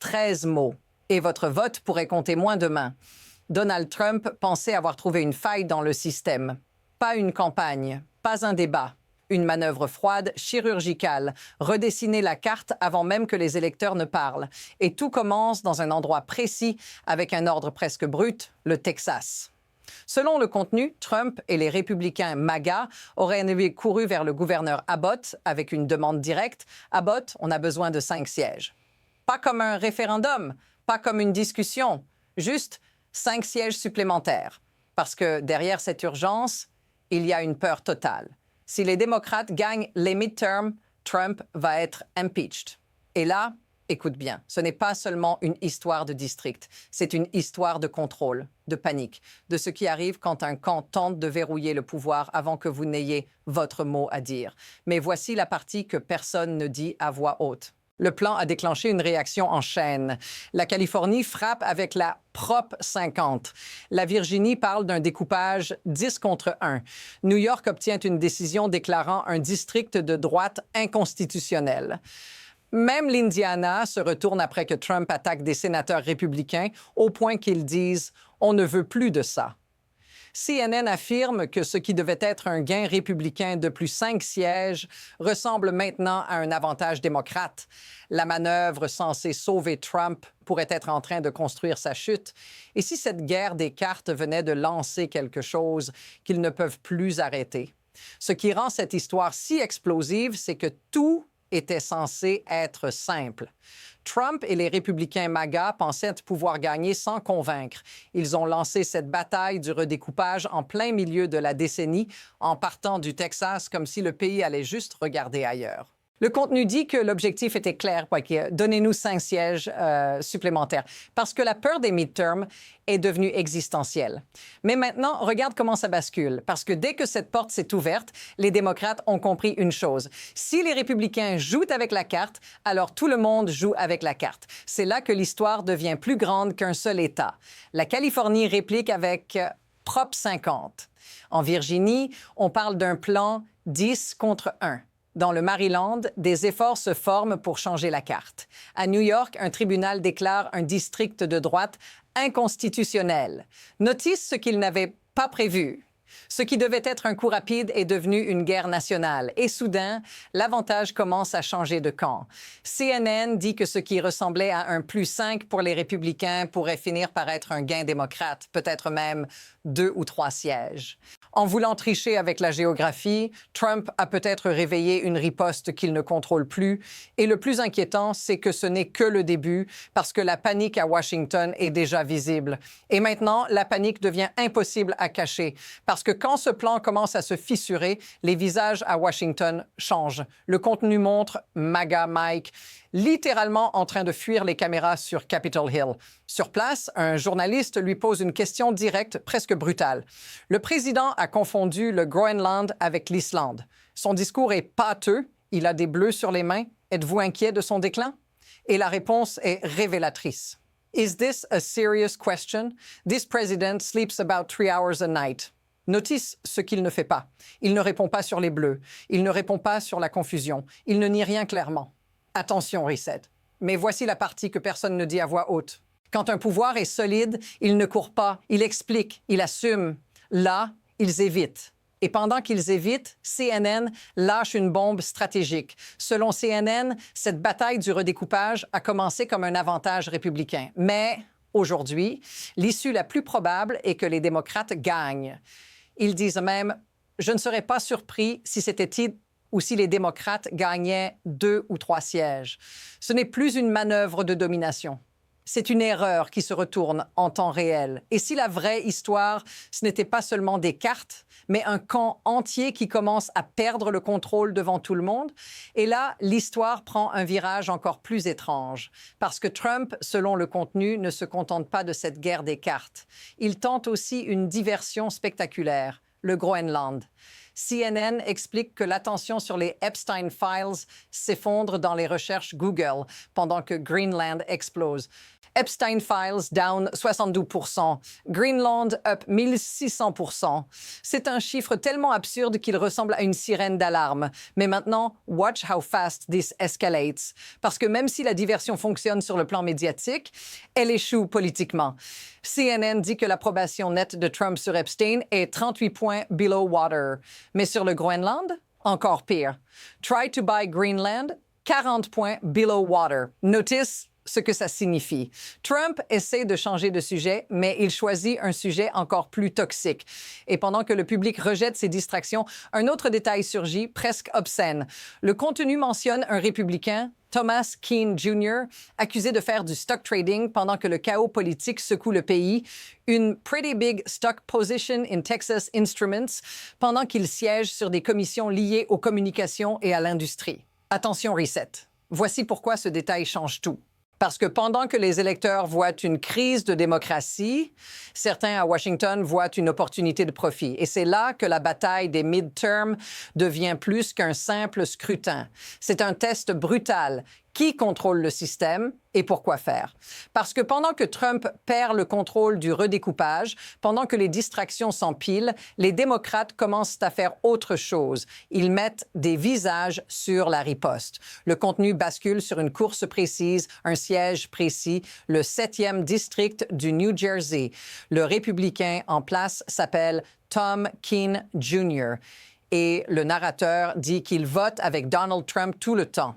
13 mots. Et votre vote pourrait compter moins demain. Donald Trump pensait avoir trouvé une faille dans le système. Pas une campagne, pas un débat. Une manœuvre froide, chirurgicale, redessiner la carte avant même que les électeurs ne parlent. Et tout commence dans un endroit précis, avec un ordre presque brut, le Texas. Selon le contenu, Trump et les républicains MAGA auraient couru vers le gouverneur Abbott avec une demande directe. « Abbott, on a besoin de 5 sièges. » Pas comme un référendum, pas comme une discussion, juste 5 sièges supplémentaires. Parce que derrière cette urgence, il y a une peur totale. Si les démocrates gagnent les midterms, Trump va être impeached. Et là, écoute bien, ce n'est pas seulement une histoire de district, c'est une histoire de contrôle, de panique, de ce qui arrive quand un camp tente de verrouiller le pouvoir avant que vous n'ayez votre mot à dire. Mais voici la partie que personne ne dit à voix haute. Le plan a déclenché une réaction en chaîne. La Californie frappe avec la Prop 50. La Virginie parle d'un découpage 10 contre 1. New York obtient une décision déclarant un district de droite inconstitutionnel. Même l'Indiana se retourne après que Trump attaque des sénateurs républicains au point qu'ils disent « on ne veut plus de ça ». CNN affirme que ce qui devait être un gain républicain de plus 5 sièges ressemble maintenant à un avantage démocrate. La manœuvre censée sauver Trump pourrait être en train de construire sa chute. Et si cette guerre des cartes venait de lancer quelque chose qu'ils ne peuvent plus arrêter? Ce qui rend cette histoire si explosive, c'est que tout était censé être simple. Trump et les républicains MAGA pensaient pouvoir gagner sans convaincre. Ils ont lancé cette bataille du redécoupage en plein milieu de la décennie, en partant du Texas comme si le pays allait juste regarder ailleurs. Le contenu dit que l'objectif était clair, donnez-nous 5 sièges supplémentaires, parce que la peur des midterms est devenue existentielle. Mais maintenant, regarde comment ça bascule, parce que dès que cette porte s'est ouverte, les démocrates ont compris une chose. Si les républicains jouent avec la carte, alors tout le monde joue avec la carte. C'est là que l'histoire devient plus grande qu'un seul État. La Californie réplique avec Prop 50. En Virginie, on parle d'un plan 10 contre 1. Dans le Maryland, des efforts se forment pour changer la carte. À New York, un tribunal déclare un district de droite inconstitutionnel. Notice ce qu'il n'avait pas prévu. Ce qui devait être un coup rapide est devenu une guerre nationale. Et soudain, l'avantage commence à changer de camp. CNN dit que ce qui ressemblait à un plus 5 pour les républicains pourrait finir par être un gain démocrate, peut-être même 2 ou 3 sièges. En voulant tricher avec la géographie, Trump a peut-être réveillé une riposte qu'il ne contrôle plus. Et le plus inquiétant, c'est que ce n'est que le début, parce que la panique à Washington est déjà visible. Et maintenant, la panique devient impossible à cacher, parce que quand ce plan commence à se fissurer, les visages à Washington changent. Le contenu montre MAGA Mike littéralement en train de fuir les caméras sur Capitol Hill. Sur place, un journaliste lui pose une question directe, presque brutale. Le président a confondu le Groenland avec l'Islande. Son discours est pâteux, il a des bleus sur les mains. Êtes-vous inquiet de son déclin? Et la réponse est révélatrice. Is this a serious question? This president sleeps about 3 hours a night. Notice ce qu'il ne fait pas. Il ne répond pas sur les bleus. Il ne répond pas sur la confusion. Il ne nie rien clairement. Attention, Reset. Mais voici la partie que personne ne dit à voix haute. Quand un pouvoir est solide, il ne court pas, il explique, il assume. Là, ils évitent. Et pendant qu'ils évitent, CNN lâche une bombe stratégique. Selon CNN, cette bataille du redécoupage a commencé comme un avantage républicain. Mais aujourd'hui, l'issue la plus probable est que les démocrates gagnent. Ils disent même « Je ne serais pas surpris si c'était ou si les démocrates gagnaient 2 ou 3 sièges. » Ce n'est plus une manœuvre de domination. C'est une erreur qui se retourne en temps réel. Et si la vraie histoire, ce n'était pas seulement des cartes, mais un camp entier qui commence à perdre le contrôle devant tout le monde? Et là, l'histoire prend un virage encore plus étrange. Parce que Trump, selon le contenu, ne se contente pas de cette guerre des cartes. Il tente aussi une diversion spectaculaire, le Groenland. CNN explique que l'attention sur les Epstein Files s'effondre dans les recherches Google pendant que Greenland explose. Epstein Files down 72%, Greenland up 1600%. C'est un chiffre tellement absurde qu'il ressemble à une sirène d'alarme. Mais maintenant, watch how fast this escalates. Parce que même si la diversion fonctionne sur le plan médiatique, elle échoue politiquement. CNN dit que l'approbation nette de Trump sur Epstein est 38 points below water. Mais sur le Groenland, encore pire. Try to buy Greenland, 40 points below water. Notice ce que ça signifie. Trump essaie de changer de sujet, mais il choisit un sujet encore plus toxique. Et pendant que le public rejette ces distractions, un autre détail surgit, presque obscène. Le contenu mentionne un républicain, Thomas Keane Jr., accusé de faire du stock trading pendant que le chaos politique secoue le pays, une pretty big stock position in Texas Instruments, pendant qu'il siège sur des commissions liées aux communications et à l'industrie. Attention reset. Voici pourquoi ce détail change tout. Parce que pendant que les électeurs voient une crise de démocratie, certains à Washington voient une opportunité de profit. Et c'est là que la bataille des midterms devient plus qu'un simple scrutin. C'est un test brutal. Qui contrôle le système et pourquoi faire? Parce que pendant que Trump perd le contrôle du redécoupage, pendant que les distractions s'empilent, les démocrates commencent à faire autre chose. Ils mettent des visages sur la riposte. Le contenu bascule sur une course précise, un siège précis, le 7e district du New Jersey. Le républicain en place s'appelle Tom Keane Jr. Et le narrateur dit qu'il vote avec Donald Trump tout le temps.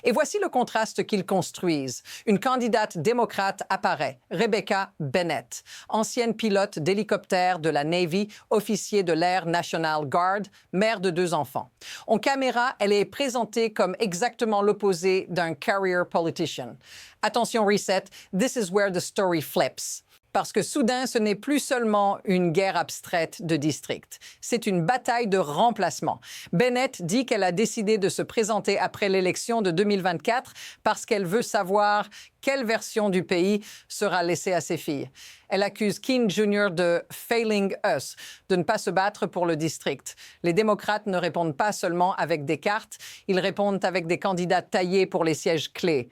Et voici le contraste qu'ils construisent. Une candidate démocrate apparaît, Rebecca Bennett, ancienne pilote d'hélicoptère de la Navy, officier de l'Air National Guard, mère de 2 enfants. En caméra, elle est présentée comme exactement l'opposé d'un career politician. Attention reset, this is where the story flips. Parce que soudain, ce n'est plus seulement une guerre abstraite de district. C'est une bataille de remplacement. Bennett dit qu'elle a décidé de se présenter après l'élection de 2024 parce qu'elle veut savoir quelle version du pays sera laissée à ses filles. Elle accuse Keane Jr. de « failing us », de ne pas se battre pour le district. Les démocrates ne répondent pas seulement avec des cartes, ils répondent avec des candidats taillés pour les sièges clés.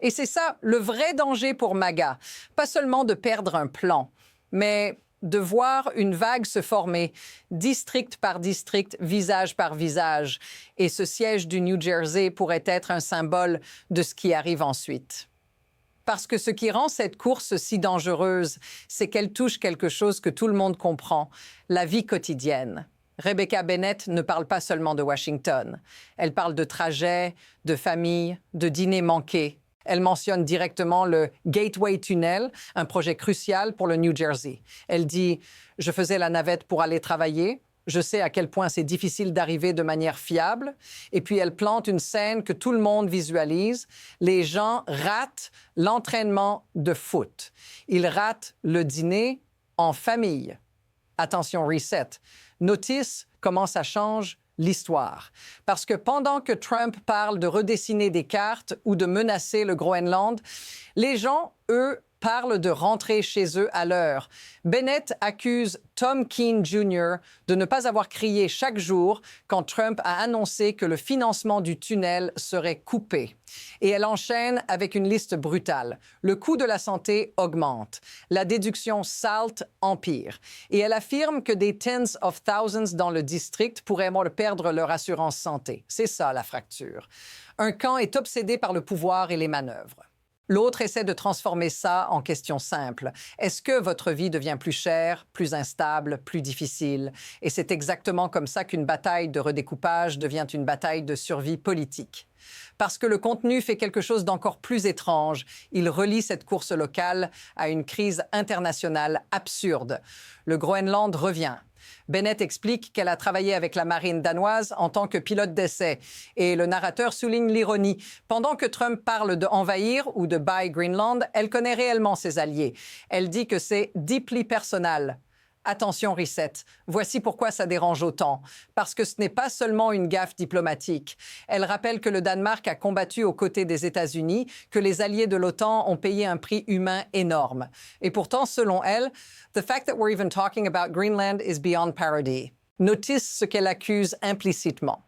Et c'est ça, le vrai danger pour MAGA. Pas seulement de perdre un plan, mais de voir une vague se former, district par district, visage par visage. Et ce siège du New Jersey pourrait être un symbole de ce qui arrive ensuite. Parce que ce qui rend cette course si dangereuse, c'est qu'elle touche quelque chose que tout le monde comprend, la vie quotidienne. Rebecca Bennett ne parle pas seulement de Washington. Elle parle de trajets, de famille, de dîners manqués. Elle mentionne directement le Gateway Tunnel, un projet crucial pour le New Jersey. Elle dit « Je faisais la navette pour aller travailler. Je sais à quel point c'est difficile d'arriver de manière fiable. » Et puis elle plante une scène que tout le monde visualise. Les gens ratent l'entraînement de foot. Ils ratent le dîner en famille. Attention, reset. Notice comment ça change l'histoire. Parce que pendant que Trump parle de redessiner des cartes ou de menacer le Groenland, les gens, eux, parlent de rentrer chez eux à l'heure. Bennett accuse Tom Keane Jr. de ne pas avoir crié chaque jour quand Trump a annoncé que le financement du tunnel serait coupé. Et elle enchaîne avec une liste brutale. Le coût de la santé augmente. La déduction SALT empire. Et elle affirme que des tens of thousands dans le district pourraient perdre leur assurance santé. C'est ça, la fracture. Un camp est obsédé par le pouvoir et les manœuvres. L'autre essaie de transformer ça en question simple. Est-ce que votre vie devient plus chère, plus instable, plus difficile? Et c'est exactement comme ça qu'une bataille de redécoupage devient une bataille de survie politique. Parce que le contenu fait quelque chose d'encore plus étrange. Il relie cette course locale à une crise internationale absurde. Le Groenland revient. Bennett explique qu'elle a travaillé avec la marine danoise en tant que pilote d'essai. Et le narrateur souligne l'ironie. Pendant que Trump parle de envahir ou de buy Greenland, elle connaît réellement ses alliés. Elle dit que c'est deeply personnel. Attention, reset. Voici pourquoi ça dérange autant. Parce que ce n'est pas seulement une gaffe diplomatique. Elle rappelle que le Danemark a combattu aux côtés des États-Unis, que les alliés de l'OTAN ont payé un prix humain énorme. Et pourtant, selon elle, « The fact that we're even talking about Greenland is beyond parody ». Notice ce qu'elle accuse implicitement.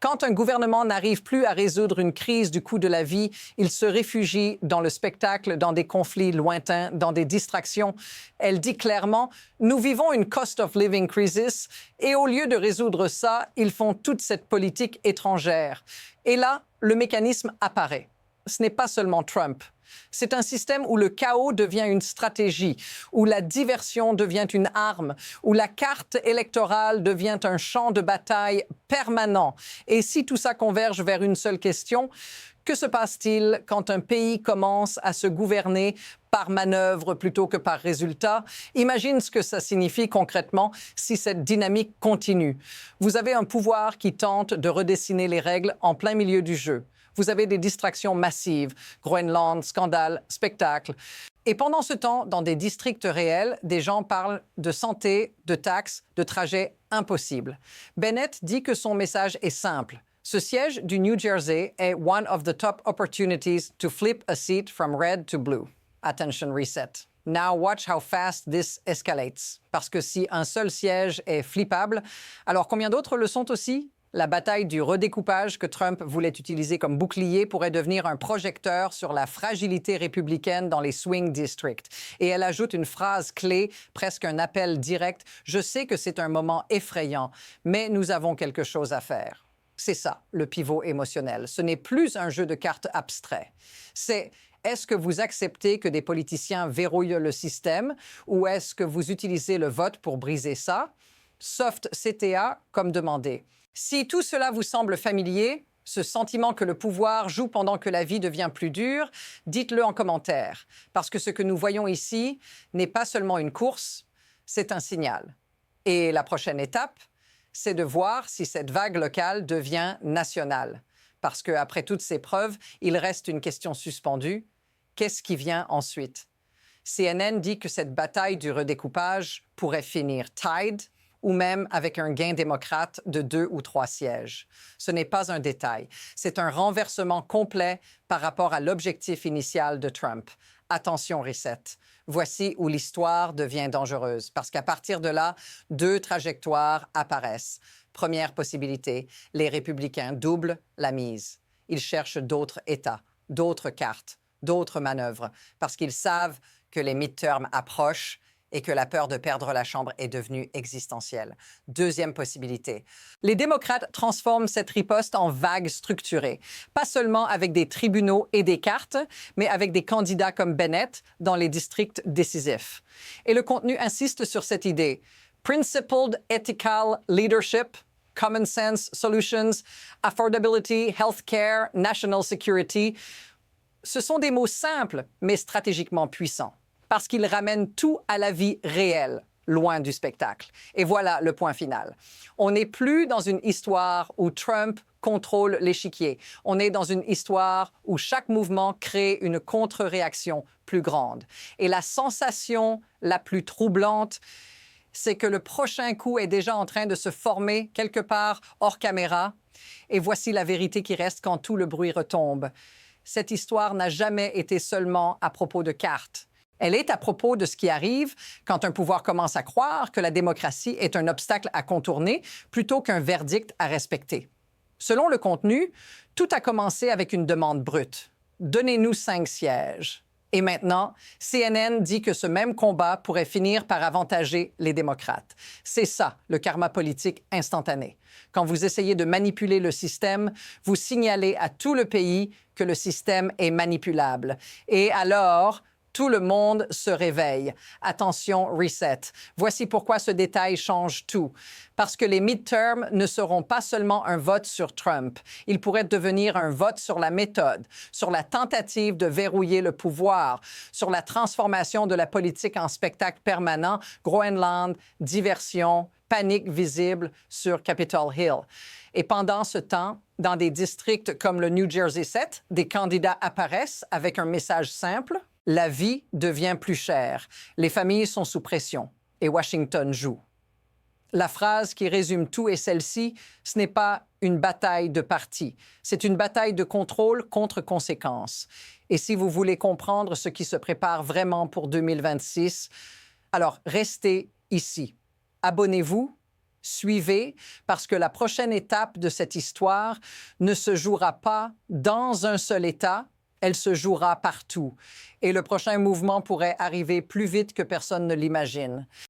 Quand un gouvernement n'arrive plus à résoudre une crise du coût de la vie, il se réfugie dans le spectacle, dans des conflits lointains, dans des distractions. Elle dit clairement « Nous vivons une cost of living crisis et au lieu de résoudre ça, ils font toute cette politique étrangère. » Et là, le mécanisme apparaît. Ce n'est pas seulement Trump. C'est un système où le chaos devient une stratégie, où la diversion devient une arme, où la carte électorale devient un champ de bataille permanent. Et si tout ça converge vers une seule question, que se passe-t-il quand un pays commence à se gouverner par manœuvre plutôt que par résultat? Imagine ce que ça signifie concrètement si cette dynamique continue. Vous avez un pouvoir qui tente de redessiner les règles en plein milieu du jeu. Vous avez des distractions massives, Groenland, scandale, spectacle. Et pendant ce temps, dans des districts réels, des gens parlent de santé, de taxes, de trajets impossibles. Bennett dit que son message est simple. Ce siège du New Jersey est one of the top opportunities to flip a seat from red to blue. Attention reset. Now watch how fast this escalates. Parce que si un seul siège est flippable, alors combien d'autres le sont aussi? La bataille du redécoupage que Trump voulait utiliser comme bouclier pourrait devenir un projecteur sur la fragilité républicaine dans les swing districts. Et elle ajoute une phrase clé, presque un appel direct. « Je sais que c'est un moment effrayant, mais nous avons quelque chose à faire. » C'est ça, le pivot émotionnel. Ce n'est plus un jeu de cartes abstrait. C'est est-ce que vous acceptez que des politiciens verrouillent le système ou est-ce que vous utilisez le vote pour briser ça? Soft CTA comme demandé. Si tout cela vous semble familier, ce sentiment que le pouvoir joue pendant que la vie devient plus dure, dites-le en commentaire. Parce que ce que nous voyons ici n'est pas seulement une course, c'est un signal. Et la prochaine étape, c'est de voir si cette vague locale devient nationale. Parce qu'après toutes ces preuves, il reste une question suspendue. Qu'est-ce qui vient ensuite? CNN dit que cette bataille du redécoupage pourrait finir tied, ou même avec un gain démocrate de 2 ou 3 sièges. Ce n'est pas un détail. C'est un renversement complet par rapport à l'objectif initial de Trump. Attention, reset. Voici où l'histoire devient dangereuse, parce qu'à partir de là, 2 trajectoires apparaissent. Première possibilité, les républicains doublent la mise. Ils cherchent d'autres États, d'autres cartes, d'autres manœuvres, parce qu'ils savent que les midterms approchent et que la peur de perdre la Chambre est devenue existentielle. Deuxième possibilité. Les démocrates transforment cette riposte en vague structurée, pas seulement avec des tribunaux et des cartes, mais avec des candidats comme Bennett dans les districts décisifs. Et le contenu insiste sur cette idée. Principled ethical leadership, common sense solutions, affordability, healthcare, national security. Ce sont des mots simples, mais stratégiquement puissants. Parce qu'ils ramènent tout à la vie réelle, loin du spectacle. Et voilà le point final. On n'est plus dans une histoire où Trump contrôle l'échiquier. On est dans une histoire où chaque mouvement crée une contre-réaction plus grande. Et la sensation la plus troublante, c'est que le prochain coup est déjà en train de se former quelque part hors caméra. Et voici la vérité qui reste quand tout le bruit retombe. Cette histoire n'a jamais été seulement à propos de cartes. Elle est à propos de ce qui arrive quand un pouvoir commence à croire que la démocratie est un obstacle à contourner plutôt qu'un verdict à respecter. Selon le contenu, tout a commencé avec une demande brute. Donnez-nous 5 sièges. Et maintenant, CNN dit que ce même combat pourrait finir par avantager les démocrates. C'est ça, le karma politique instantané. Quand vous essayez de manipuler le système, vous signalez à tout le pays que le système est manipulable. Et alors, tout le monde se réveille. Attention, reset. Voici pourquoi ce détail change tout. Parce que les midterms ne seront pas seulement un vote sur Trump. Ils pourraient devenir un vote sur la méthode, sur la tentative de verrouiller le pouvoir, sur la transformation de la politique en spectacle permanent, Groenland, diversion, panique visible sur Capitol Hill. Et pendant ce temps, dans des districts comme le New Jersey 7, des candidats apparaissent avec un message simple. La vie devient plus chère, les familles sont sous pression et Washington joue. La phrase qui résume tout est celle-ci, ce n'est pas une bataille de parti, c'est une bataille de contrôle contre conséquences. Et si vous voulez comprendre ce qui se prépare vraiment pour 2026, alors restez ici. Abonnez-vous, Suivez, parce que la prochaine étape de cette histoire ne se jouera pas dans un seul État, elle se jouera partout. Et le prochain mouvement pourrait arriver plus vite que personne ne l'imagine.